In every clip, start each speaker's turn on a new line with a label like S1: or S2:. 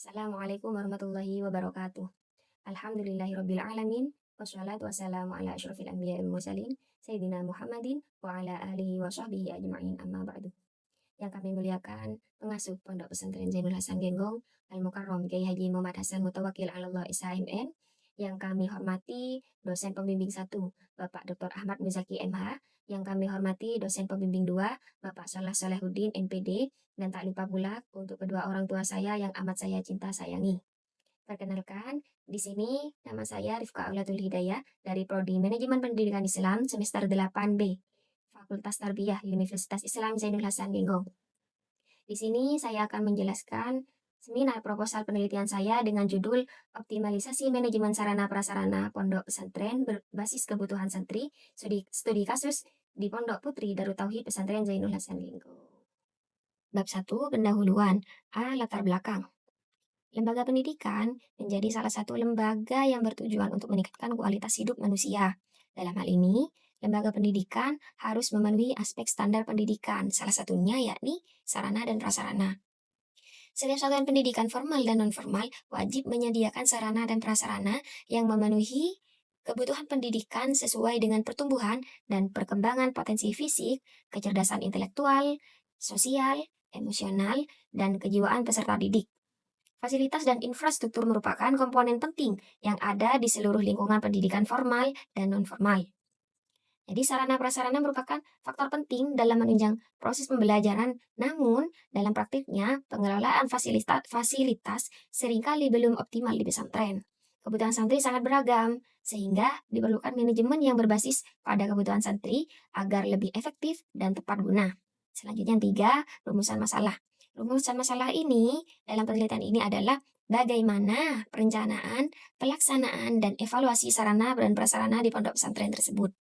S1: Assalamualaikum warahmatullahi wabarakatuh. Alhamdulillahirabbil alamin wassalatu wassalamu ala asyrofil anbiya'i wal mursalin sayyidina Muhammadin wa ala alihi wa sahbihi ajma'in amma ba'du. Yang kami muliakan pengasuh Pondok Pesantren Zainul Hasan Genggong Al-Mukarram Kiai Haji Muhammad Hasan Mutawakil Allah SHMN, yang kami hormati dosen pembimbing 1 Bapak Dr. Ahmad Muzaki MH, yang kami hormati dosen pembimbing 2 Bapak Salah Salahuddin MPD, dan tak lupa pula untuk kedua orang tua saya yang amat saya cinta sayangi. Perkenalkan, di sini nama saya Rifka Aulatul Hidayah dari Prodi Manajemen Pendidikan Islam semester 8B, Fakultas Tarbiyah Universitas Islam Zainul Hasan Genggong. Di sini saya akan menjelaskan seminar proposal penelitian saya dengan judul Optimalisasi Manajemen Sarana Prasarana Pondok Pesantren Berbasis Kebutuhan Santri, studi kasus di Pondok Putri Darut Tauhid Pesantren Zainul Hasan Genggong. Bab 1, pendahuluan. A. Latar belakang. Lembaga pendidikan menjadi salah satu lembaga yang bertujuan untuk meningkatkan kualitas hidup manusia. Dalam hal ini, lembaga pendidikan harus memenuhi aspek standar pendidikan, salah satunya yakni sarana dan prasarana. Setiap satuan pendidikan formal dan non-formal wajib menyediakan sarana dan prasarana yang memenuhi kebutuhan pendidikan sesuai dengan pertumbuhan dan perkembangan potensi fisik, kecerdasan intelektual, sosial, emosional, dan kejiwaan peserta didik. Fasilitas dan infrastruktur merupakan komponen penting yang ada di seluruh lingkungan pendidikan formal dan non-formal. Jadi sarana prasarana merupakan faktor penting dalam menunjang proses pembelajaran, namun dalam praktiknya pengelolaan fasilitas seringkali belum optimal di pesantren. Kebutuhan santri sangat beragam, sehingga diperlukan manajemen yang berbasis pada kebutuhan santri agar lebih efektif dan tepat guna. Selanjutnya yang 3, rumusan masalah. Rumusan masalah ini dalam penelitian ini adalah bagaimana perencanaan, pelaksanaan, dan evaluasi sarana dan prasarana di pondok pesantren tersebut.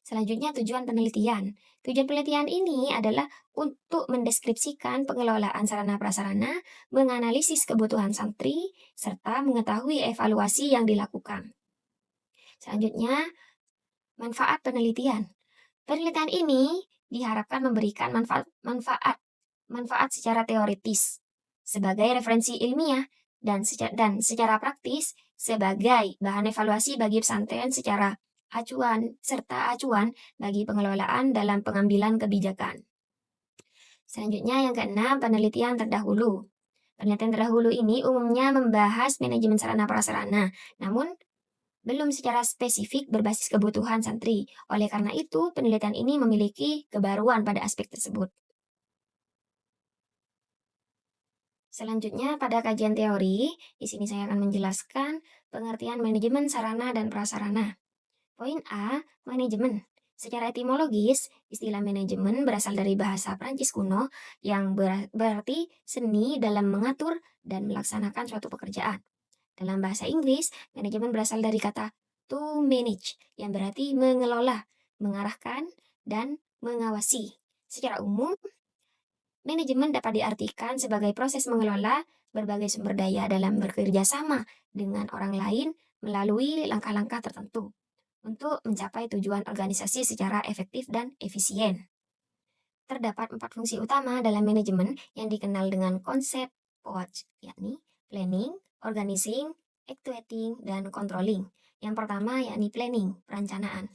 S1: Selanjutnya tujuan penelitian. Tujuan penelitian ini adalah untuk mendeskripsikan pengelolaan sarana prasarana, menganalisis kebutuhan santri, serta mengetahui evaluasi yang dilakukan. Selanjutnya, manfaat penelitian. Penelitian ini diharapkan memberikan manfaat secara teoritis sebagai referensi ilmiah dan secara praktis sebagai bahan evaluasi bagi pesantren secara acuan bagi pengelolaan dalam pengambilan kebijakan. Selanjutnya yang keenam, penelitian terdahulu. Penelitian terdahulu ini umumnya membahas manajemen sarana prasarana, namun belum secara spesifik berbasis kebutuhan santri. Oleh karena itu, penelitian ini memiliki kebaruan pada aspek tersebut. Selanjutnya, pada kajian teori, di sini saya akan menjelaskan pengertian manajemen sarana dan prasarana. Poin A, manajemen. Secara etimologis, istilah manajemen berasal dari bahasa Prancis kuno yang berarti seni dalam mengatur dan melaksanakan suatu pekerjaan. Dalam bahasa Inggris, manajemen berasal dari kata to manage yang berarti mengelola, mengarahkan, dan mengawasi. Secara umum, manajemen dapat diartikan sebagai proses mengelola berbagai sumber daya dalam bekerja sama dengan orang lain melalui langkah-langkah tertentu untuk mencapai tujuan organisasi secara efektif dan efisien. Terdapat 4 fungsi utama dalam manajemen yang dikenal dengan konsep POACH, yakni planning, organizing, actuating, dan controlling. Yang pertama yakni planning, perencanaan.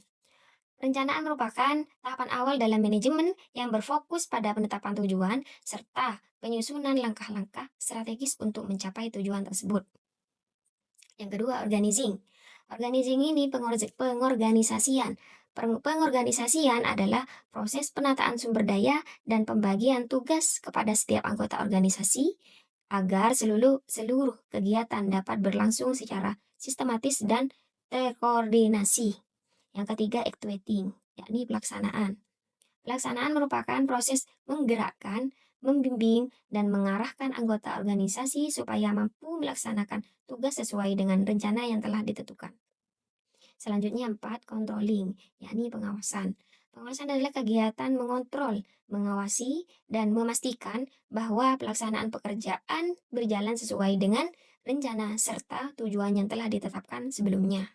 S1: Perencanaan merupakan tahapan awal dalam manajemen yang berfokus pada penetapan tujuan serta penyusunan langkah-langkah strategis untuk mencapai tujuan tersebut. Yang kedua, organizing. Organizing ini pengorganisasian. Pengorganisasian adalah proses penataan sumber daya dan pembagian tugas kepada setiap anggota organisasi agar seluruh kegiatan dapat berlangsung secara sistematis dan terkoordinasi. Yang ketiga, actuating, yakni pelaksanaan. Pelaksanaan merupakan proses menggerakkan, membimbing, dan mengarahkan anggota organisasi supaya mampu melaksanakan tugas sesuai dengan rencana yang telah ditentukan. Selanjutnya 4, controlling, yakni pengawasan. Pengawasan adalah kegiatan mengontrol, mengawasi, dan memastikan bahwa pelaksanaan pekerjaan berjalan sesuai dengan rencana serta tujuan yang telah ditetapkan sebelumnya.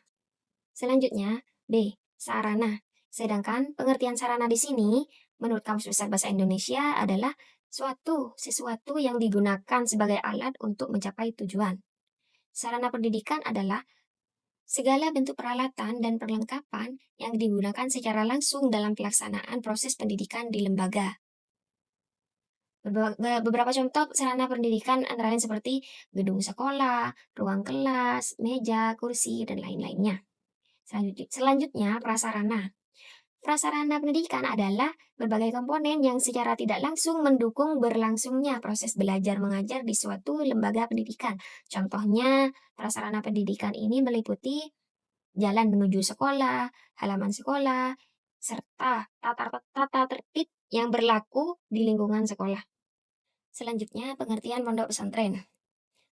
S1: Selanjutnya, B. Sarana. Sedangkan pengertian sarana di sini, menurut Kamus Besar Bahasa Indonesia adalah sesuatu yang digunakan sebagai alat untuk mencapai tujuan. Sarana pendidikan adalah segala bentuk peralatan dan perlengkapan yang digunakan secara langsung dalam pelaksanaan proses pendidikan di lembaga. Beberapa contoh sarana pendidikan antara lain seperti gedung sekolah, ruang kelas, meja, kursi, dan lain-lainnya. Selanjutnya, prasarana. Prasarana pendidikan adalah berbagai komponen yang secara tidak langsung mendukung berlangsungnya proses belajar mengajar di suatu lembaga pendidikan. Contohnya, prasarana pendidikan ini meliputi jalan menuju sekolah, halaman sekolah, serta tata tertib yang berlaku di lingkungan sekolah. Selanjutnya, pengertian pondok pesantren.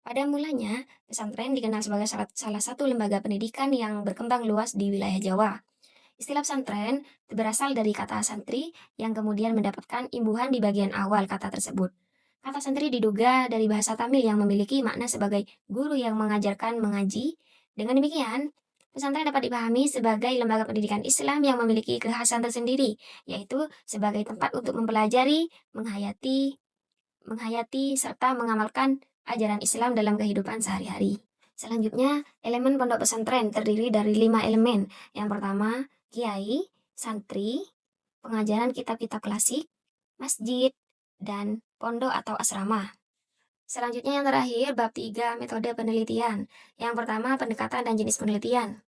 S1: Pada mulanya, pesantren dikenal sebagai salah satu lembaga pendidikan yang berkembang luas di wilayah Jawa. Istilah pesantren berasal dari kata santri yang kemudian mendapatkan imbuhan di bagian awal kata tersebut. Kata santri diduga dari bahasa Tamil yang memiliki makna sebagai guru yang mengajarkan mengaji. Dengan demikian, pesantren dapat dipahami sebagai lembaga pendidikan Islam yang memiliki kekhasan tersendiri, yaitu sebagai tempat untuk mempelajari, menghayati, serta mengamalkan ajaran Islam dalam kehidupan sehari-hari. Selanjutnya, elemen pondok pesantren terdiri dari 5 elemen. Yang pertama, kiai, santri, pengajaran kitab-kitab klasik, masjid, dan pondok atau asrama. Selanjutnya yang terakhir, bab 3, metode penelitian. Yang pertama, pendekatan dan jenis penelitian.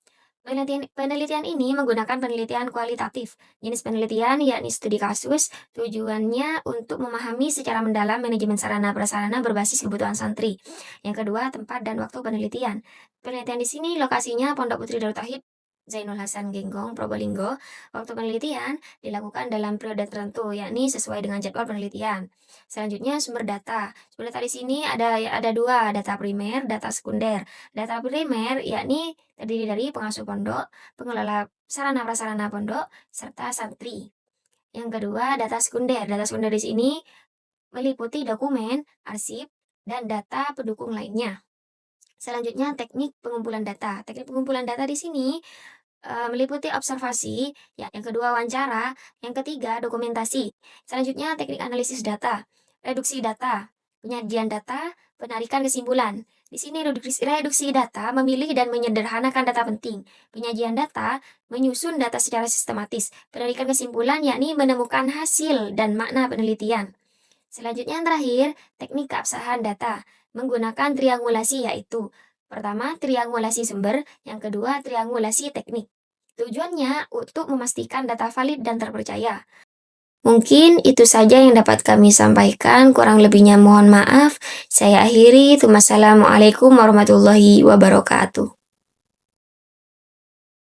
S1: Penelitian ini menggunakan penelitian kualitatif. Jenis penelitian yakni studi kasus, tujuannya untuk memahami secara mendalam manajemen sarana prasarana berbasis kebutuhan santri. Yang kedua, tempat dan waktu penelitian. Penelitian di sini lokasinya Pondok Putri Darut Tauhid Zainul Hasan Genggong, Probolinggo. Waktu penelitian dilakukan dalam periode tertentu, yakni sesuai dengan jadwal penelitian. Selanjutnya sumber data. Sumber data di sini ada dua, data primer, data sekunder. Data primer yakni terdiri dari pengasuh pondok, pengelola sarana prasarana pondok, serta santri. Yang kedua, data sekunder. Data sekunder di sini meliputi dokumen, arsip, dan data pendukung lainnya. Selanjutnya, teknik pengumpulan data. Teknik pengumpulan data di sini meliputi observasi, ya, yang kedua wawancara, yang ketiga dokumentasi. Selanjutnya teknik analisis data, reduksi data, penyajian data, penarikan kesimpulan. Di sini reduksi data memilih dan menyederhanakan data penting. Penyajian data menyusun data secara sistematis. Penarikan kesimpulan yakni menemukan hasil dan makna penelitian. Selanjutnya yang terakhir, teknik keabsahan data menggunakan triangulasi yaitu pertama, triangulasi sumber, yang kedua, triangulasi teknik. Tujuannya untuk memastikan data valid dan terpercaya. Mungkin itu saja yang dapat kami sampaikan, kurang lebihnya mohon maaf. Saya akhiri, Assalamualaikum warahmatullahi wabarakatuh.